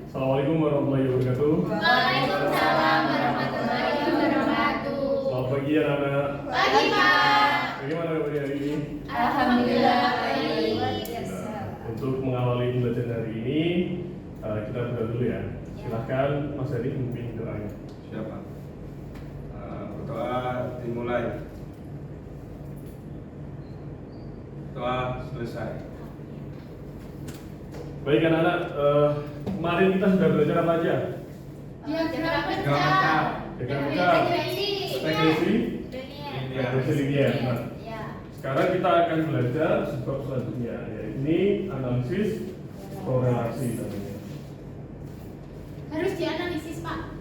Assalamualaikum warahmatullahi wabarakatuh. Waalaikumsalam warahmatullahi wabarakatuh. Selamat pagi anak-anak. Pagi Pak. Bagaimana kabar hari ini? Alhamdulillah baik. Untuk mengawali belajar hari ini, kita berdoa dulu ya. Silahkan Mas Hadi memimpin doanya. Siapa? Berdoa dimulai. Doa selesai. Baik anak-anak, kemarin kita sudah belajar apa aja? Diagram pecah. Diagram pecah. Regresi, regresi linier. Nah, sekarang kita akan belajar bab selanjutnya, yaitu analisis korelasi namanya. Harus dianalisis Pak.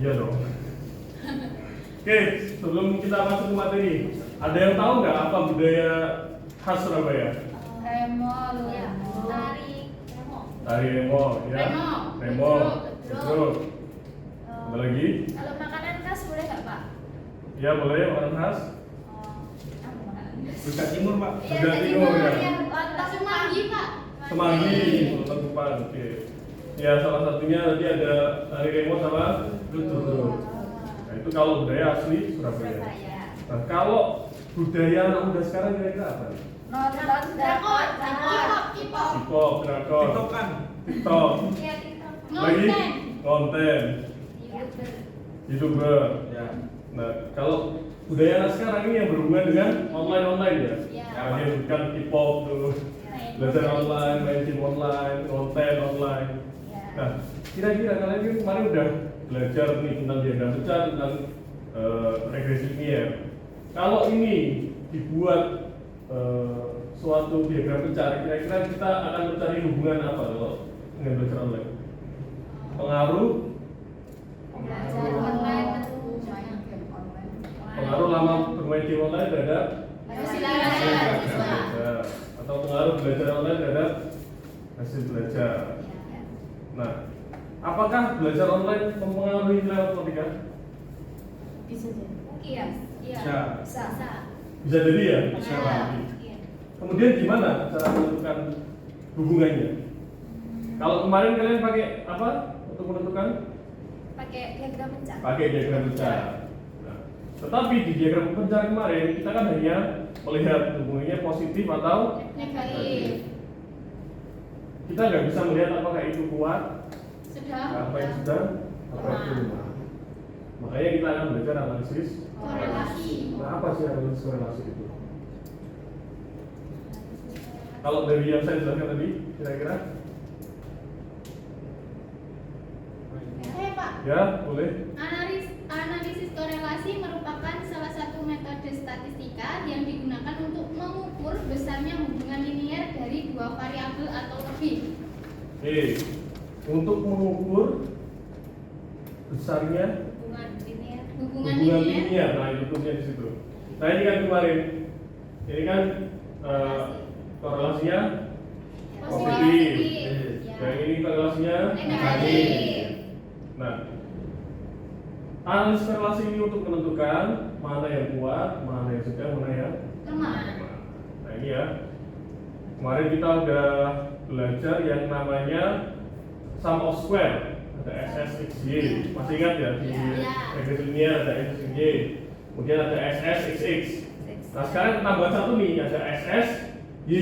Iya dong. Oke, sebelum kita masuk ke materi, ada yang tahu nggak apa budaya khas Surabaya? Tari remo, ya. Remo, betul. Ada lagi? Kalau makanan khas boleh nggak Pak? Ya boleh, makanan khas. Buka timur, Pak. Sudah timur ya. Semanggi Pak. Semanggi, Kota Kupang. Oke. Ya salah satunya tadi ada tari remo sama duduk. Nah itu kalau budaya asli Surabaya. Nah kalau budaya anak muda sekarang kira-kira apa nih? Drakor. Hip-hop, drakor, Tiktokan. TikTok, lagi Ngonten. konten, YouTuber. Ya. Nah kalau budaya anak sekarang ini yang berhubungan dengan online ya. Yang bukan hip-hop tuh, belajar online, main game online, konten online. Nah, kira-kira kalian kan kemarin udah belajar nih tentang diagram pecah, tentang regresi linier. Kalau ini dibuat suatu diagram pecah, kira-kira kita akan mencari hubungan apa kalau dengan belajar online? Pengaruh lama bermain game online terhadap belajar, atau pengaruh belajar online terhadap hasil belajar. Nah, apakah belajar online mempengaruhi nilai matematika? Bisa jadi. Iya. Bisa. Bisa jadi ya. Bisa, Pak. Kemudian gimana cara menentukan hubungannya? Kalau kemarin kalian pakai apa untuk menentukan? Pakai diagram pecah. Pakai diagram pecah. Nah, tetapi di diagram pecah kemarin kita kan hanya melihat hubungannya positif atau Negatif. kita nggak bisa melihat apakah itu kuat, Sudah. apa yang sedang, apa itu lemah. Makanya kita akan belajar analisis Korelasi. Nah, apa sih analisis korelasi itu? Kalau dari yang saya jelaskan tadi, kira-kira? Saya Pak. Ya, boleh. Analisis korelasi merupakan salah satu metode statistika yang digunakan untuk mengukur besarnya hubungan linier dari dua variabel atau lebih. Oke, untuk mengukur besarnya Hubungan hubungan linier. linier, nah itu tulisnya di situ. Nah ini kan kemarin, ini kan korelasinya positif, yang ini korelasinya Negatif. Nah, analisis korelasi ini untuk menentukan mana yang kuat, mana yang sedang, mana yang Lemah. lemah. Nah ini ya, kemarin kita udah belajar yang namanya sum of square. Ada SSXY, masih ingat ya di regresi linier ada SSXY, kemudian ada SSXX. Nah sekarang tambah satu nih, ada SSY.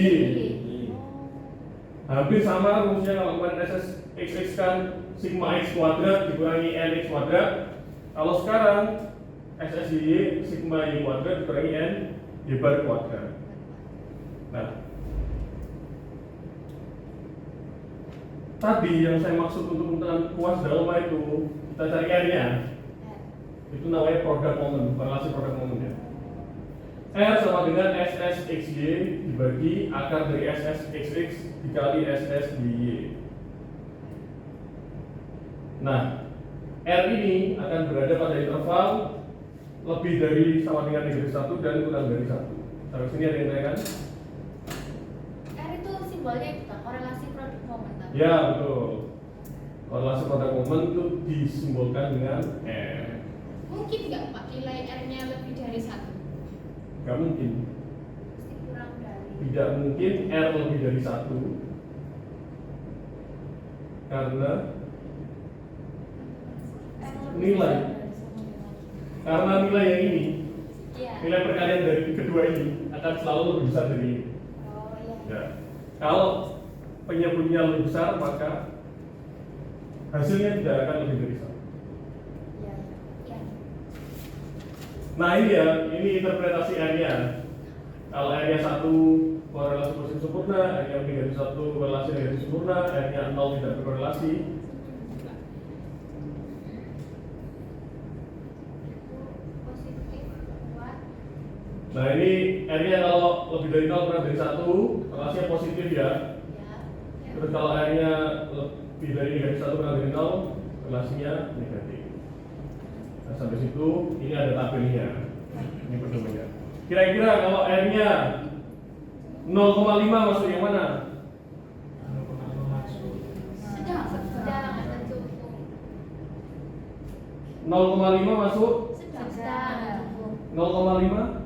Hampir sama rumusnya kalau kemarin SSXX kan sigma x kuadrat dikurangi nx kuadrat. Kalau sekarang SSY sigma y kuadrat dikurangi n y bar kuadrat. Nah, tadi yang saya maksud untuk menentukan kuas dan lemah itu kita cari R-nya. Itu namanya produk momen, relasi produk momen ya. R sama dengan SSXY dibagi akar dari SSXX dikali SSY. Nah, R ini akan berada pada interval lebih dari sama dengan negatif 1 dan kurang dari 1. Sampai sini ada yang tanyakan? R itu simbolnya itu Pak, korelasi produk momen. Ya betul. Korelasi produk momen itu disimbolkan dengan R. Mungkin nggak Pak nilai R-nya lebih dari 1? Gak mungkin. Pasti kurang dari. Tidak mungkin R lebih dari 1. Karena nilai yang ini, Iya. nilai perkalian dari kedua ini akan selalu lebih besar dari ini. Oh iya. Ya. Kalau penyebutnya lebih besar, maka hasilnya tidak akan lebih dari satu. Iya. Iya. Nah ini ya, ini interpretasi R-nya. Kalau R-nya 1 korelasi positif sempurna, R-nya negatif 1 korelasi negatif sempurna, R-nya 0 tidak berkorelasi. Positif kuat. Nah ini R-nya kalau lebih dari 0 kurang dari 1, korelasinya positif ya. Ya. Terus kalau R-nya lebih dari negatif 1 kurang dari 0, korelasinya negatif. Nah sampai situ, ini ada tabelnya. Ini pedomannya. Kira-kira kalau R-nya 0,5 masuk yang mana? Sedang ada cukup. 0,5 masuk Sedang. 0,5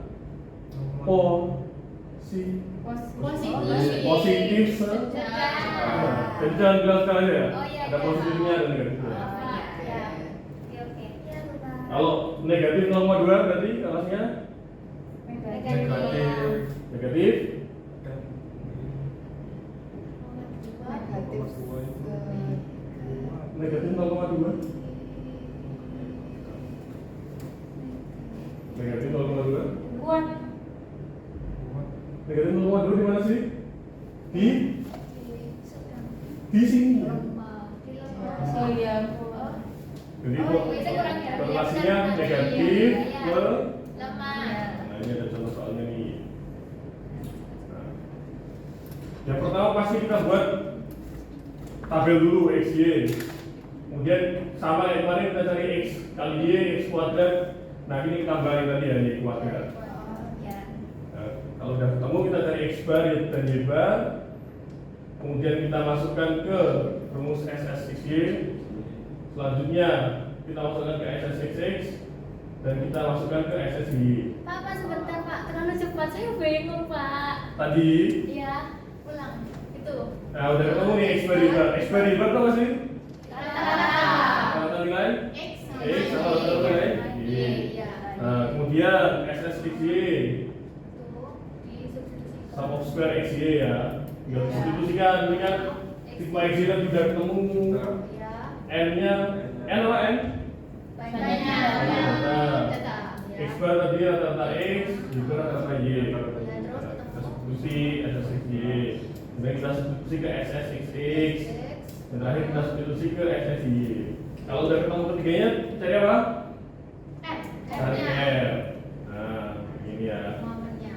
positif Sedang. jadi jangan bilang sekali ya, Oh, iya, ada iya. positifnya dan negatifnya. Ya. Oke oke. Ya, Bapak. Kalau negatif 0,2 berarti kelasnya Negatif. negatif. Negatif 0,2. Negatif 0,2. Kuat. Negatif 0,2 di mana sih? Di sini. Oh iya. Jadi Oh, itu kurang ya. korelasinya Iya, negatif iya. ke Lemah. nah ini ada contoh soalnya nih. Nah, yang pertama pasti kita buat tabel dulu X, Y. Kemudian sama kayak kemarin kita cari X kali Y, X kuadrat. Nah ini kita tambahin tadi ya, Y kuadrat. Oh, ya. Nah, kalau udah ketemu kita cari X bar dan Y bar. Kemudian kita masukkan ke rumus SSXY. Selanjutnya kita masukkan ke SSXX dan kita masukkan ke SSY. Pak, sebentar Pak, terlalu cepat saya bingung Pak. Tadi, Iya, ulang. Itu. nah udah ketemu nih X bar Y bar. X bar Y bar apa sih? Ah. Kata nilai? X X sama nilai Y. Iya. Nah kemudian SSXY Tuh, disubstitusikan. sum of square XY ya. Tinggal substitusikan, ini kan sigma XY kan sudah ketemu. Ya. N-nya, N apa N? Banyak. Nah, Tetap. X bar tadi rata-rata X, Y bar rata-rata Y. terus Kita substitusi SSXY, kemudian kita substitusi ke SSXX, dan terakhir kita substitusi ke SSY. Kalau udah ketemu ketiganya, cari apa? F. Cari F-nya. R. Nah, ini ya. Momennya.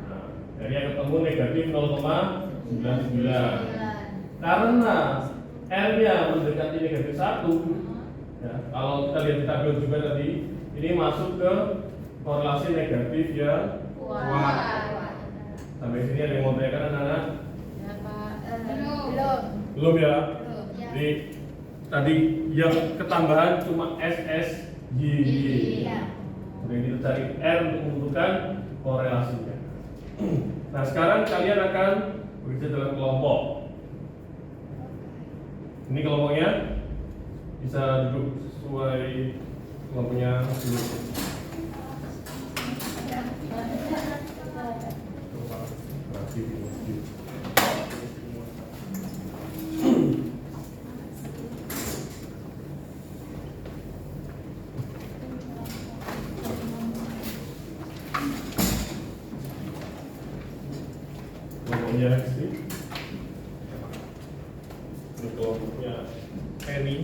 Nah, R-nya ketemu negatif 0,99. Karena R-nya mendekati negatif 1, ya, kalau kita lihat di tabel juga tadi, ini masuk ke korelasi negatif yang Kuat. sampai sini ada yang mau tanyakan anak-anak? Ya, Pak. Belum. Belum ya? Belum. Ya. Jadi tadi yang ketambahan cuma SSY. Iya. Kemudian kita cari R untuk menentukan korelasinya. Nah sekarang kalian akan bekerja dalam kelompok. Ini kelompoknya bisa duduk sesuai kelompoknya dulu. Kelompoknya sih. Ini kelompoknya Penny.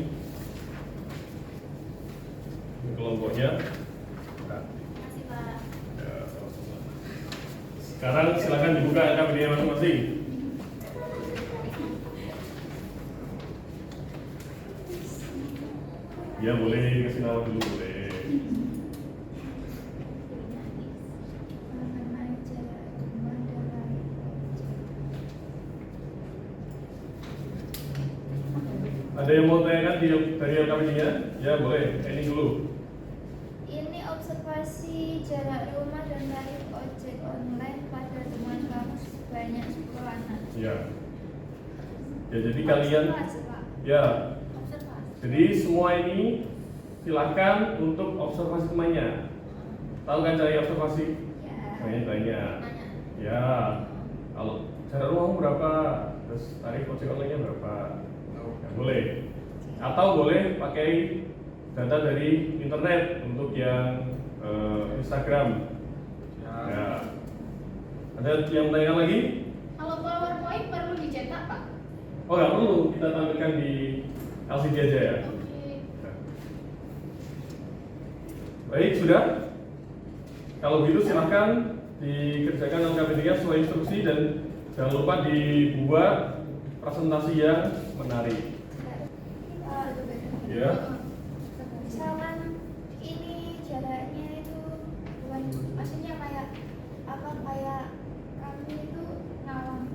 Ini kelompoknya. Masih Pak. Ya, sama-sama. Sekarang silakan dibuka KBD masing-masing. Ya boleh kasih nama dulu boleh. Ada yang mau tanyakan dari KBD-nya? Ya boleh, ini dulu. Ini observasi jarak rumah dan tarif ojek online pada teman kamu sebanyak 10 anak. Ya. Ya jadi kalian Observasi, Pak. Ya. Observasi. Jadi semua ini silahkan untuk observasi temannya. Tahu kan cara observasi? Tanya. Ya. Kalau jarak rumahmu berapa? Terus tarif ojek online-nya berapa? Ya, boleh. Atau boleh pakai data dari internet untuk yang Instagram. Ya. Ada yang bertanya lagi? Kalau PowerPoint perlu dicetak, Pak? Oh, nggak perlu, kita tampilkan di LCD aja ya. Oke. Baik, sudah. Kalau begitu silahkan dikerjakan LKPD-nya sesuai instruksi dan jangan lupa dibuat presentasi yang menarik. Ya. Misalkan ini jaraknya itu bukan, maksudnya kayak apa, kayak kami itu ngawang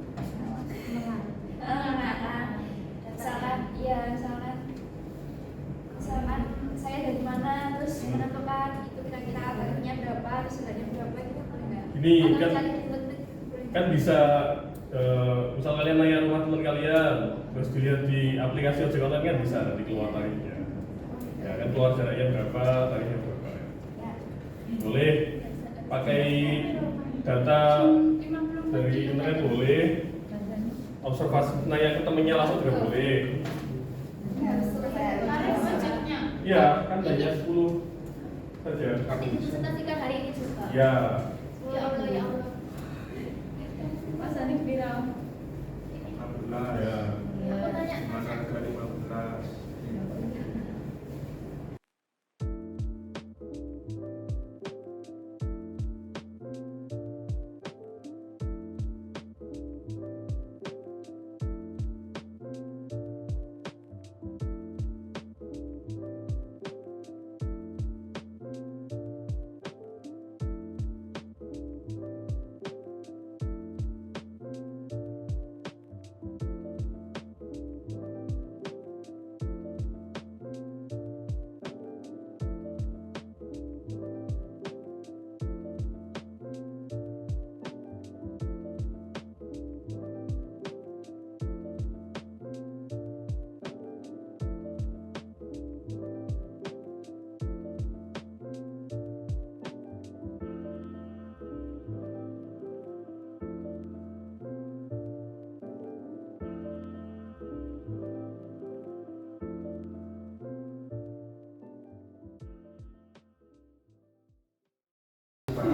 misalkan saya dari mana, terus menentukan itu kira-kira tarifnya berapa, terus harganya berapa, itu boleh nggak? Ini Atau kan- misalnya detik-detik, boleh nggak? Kan bisa misal kalian nanya rumah teman kalian, terus dilihat di aplikasi ojek online kan bisa nanti keluar tarifnya. Ya kan keluar jaraknya berapa, tarifnya berapa. Ya. Ya. Boleh pakai data 50 dari internet boleh, observasi nanya ke temennya langsung juga boleh. Tarif ojeknya. Iya, kan hanya 10 saja. Nanti dipresentasikan hari ini juga. Ya, Ya Allah, ya Allah. Mas Anik bilang. 15. ya. Aku tanya. Masa ke 15.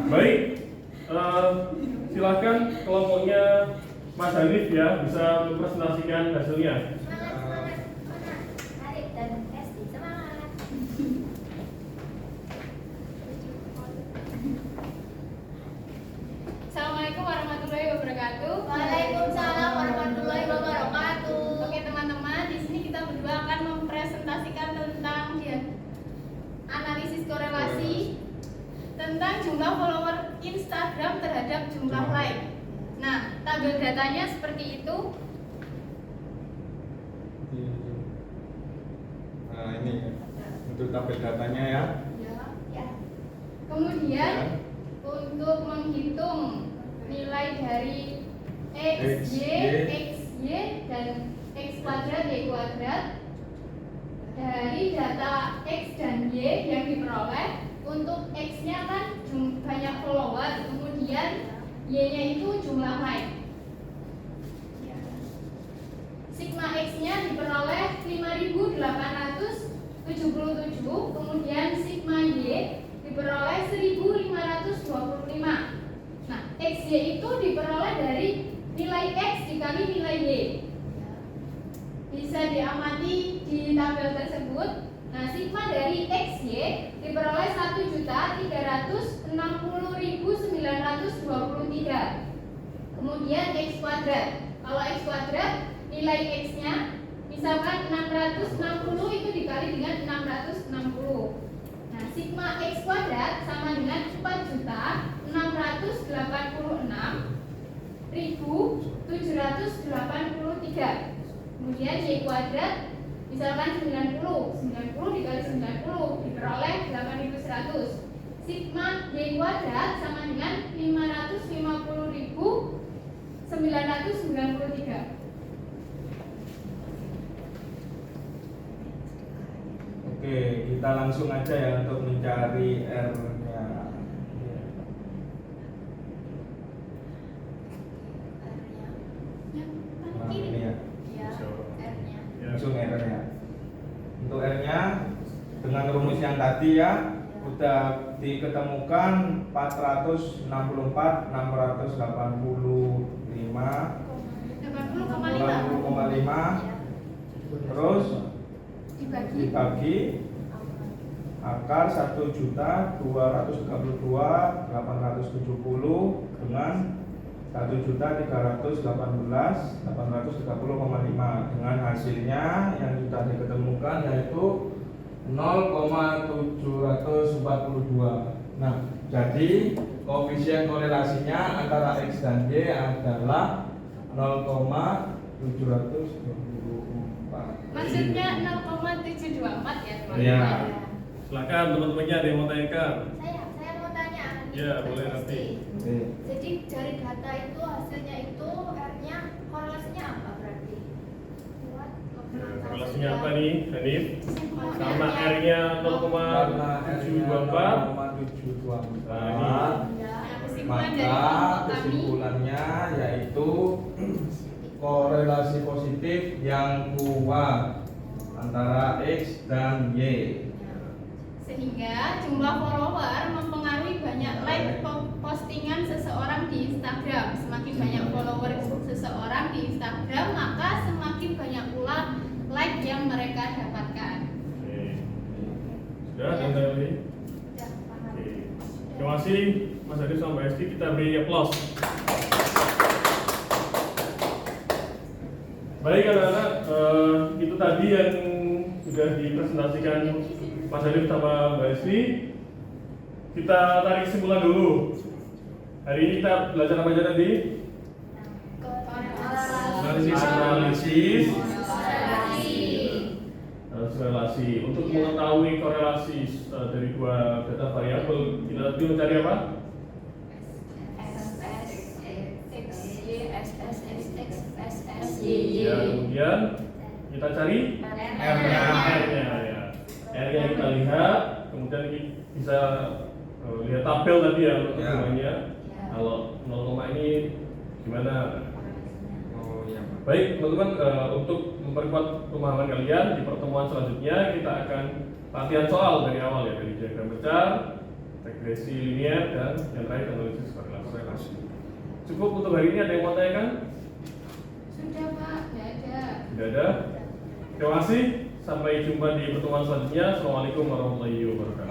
Baik, silakan kelompoknya Mas Hanif ya bisa mempresentasikan hasilnya. Semangat. Arif dan Esti, semangat. Assalamualaikum warahmatullahi wabarakatuh. Waalaikumsalam warahmatullahi wabarakatuh. Oke teman-teman, di sini kita berdua akan mempresentasikan tentang analisis korelasi tentang jumlah follower Instagram terhadap jumlah like. Nah, tabel datanya seperti itu. Nah, ini untuk tabel datanya ya. Ya. Kemudian untuk menghitung nilai dari X, Y, dan X kuadrat, Y kuadrat dari data X dan Y yang diperoleh. Untuk X-nya kan banyak follower, kemudian Y-nya itu jumlah like. Sigma X-nya diperoleh 5.877, kemudian sigma Y diperoleh 1.525. Nah, XY itu diperoleh dari nilai X dikali nilai Y. Bisa diamati di tabel tersebut. Nah, sigma dari XY diperoleh 1.360.923. Kemudian X kuadrat. Kalau X kuadrat nilai X-nya misalkan 660 itu dikali dengan 660. Nah, sigma X kuadrat sama dengan 4.686.783. Kemudian Y kuadrat misalkan 90 dikali 90 diperoleh 8.100. Sigma Y kuadrat sama dengan 550.993. kita langsung aja ya untuk mencari R-nya. Yang paling Nah, kiri. ini ya. Ya, R-nya. Langsung R-nya. Untuk R-nya dengan rumus yang tadi ya udah diketemukan 464 685 80,5. 80,5 terus dibagi akar 1.232.870 dengan 1.318.830,5 dengan hasilnya yang sudah diketemukan yaitu 0,742. Nah, jadi koefisien korelasinya antara X dan Y adalah 0,724. Maksudnya 0,724 ya teman-teman. Iya. Silakan teman-temannya ada yang mau tanyakan. Saya mau tanya. Ya, boleh nanti. Jadi dari data itu hasilnya itu R-nya korelasinya apa berarti? Korelasinya apa nih, Hanif? Sama R-nya Karena R-nya 0,724. 0,724. Kesimpulan dari Maka kelompok kami. kesimpulannya yaitu korelasi positif yang kuat antara X dan Y. Sehingga jumlah follower mempengaruhi banyak like postingan seseorang di Instagram. Semakin banyak follower seseorang di Instagram, maka semakin banyak pula like yang mereka dapatkan. Oke. Sudah ada yang tanya lagi? Oke. Terima kasih Mas Adi sama Mbak Esti, kita beri applause. Baik anak-anak, itu tadi yang sudah dipresentasikan Mas Adi sama Mbak Esti. Kita tarik kesimpulan dulu. Hari ini kita belajar apa aja tadi? Analisis relasi. Untuk mengetahui korelasi dari dua data variabel, kita tadi mencari apa? Ya, kemudian kita cari R-nya. R-nya ya. R-nya kita lihat, kemudian kita bisa lihat tabel tadi ya untuk Ya. semuanya. Kalau 0, ini gimana? Oh iya, Pak. Baik teman-teman, untuk memperkuat pemahaman kalian di pertemuan selanjutnya kita akan latihan soal dari awal ya, dari diagram pecah, regresi linear, dan yang terakhir analisis korelasi. Cukup untuk hari ini, ada yang mau tanyakan? Sudah Pak, tidak ada. Tidak ada. Terima kasih. Sampai jumpa di pertemuan selanjutnya. Assalamualaikum warahmatullahi wabarakatuh.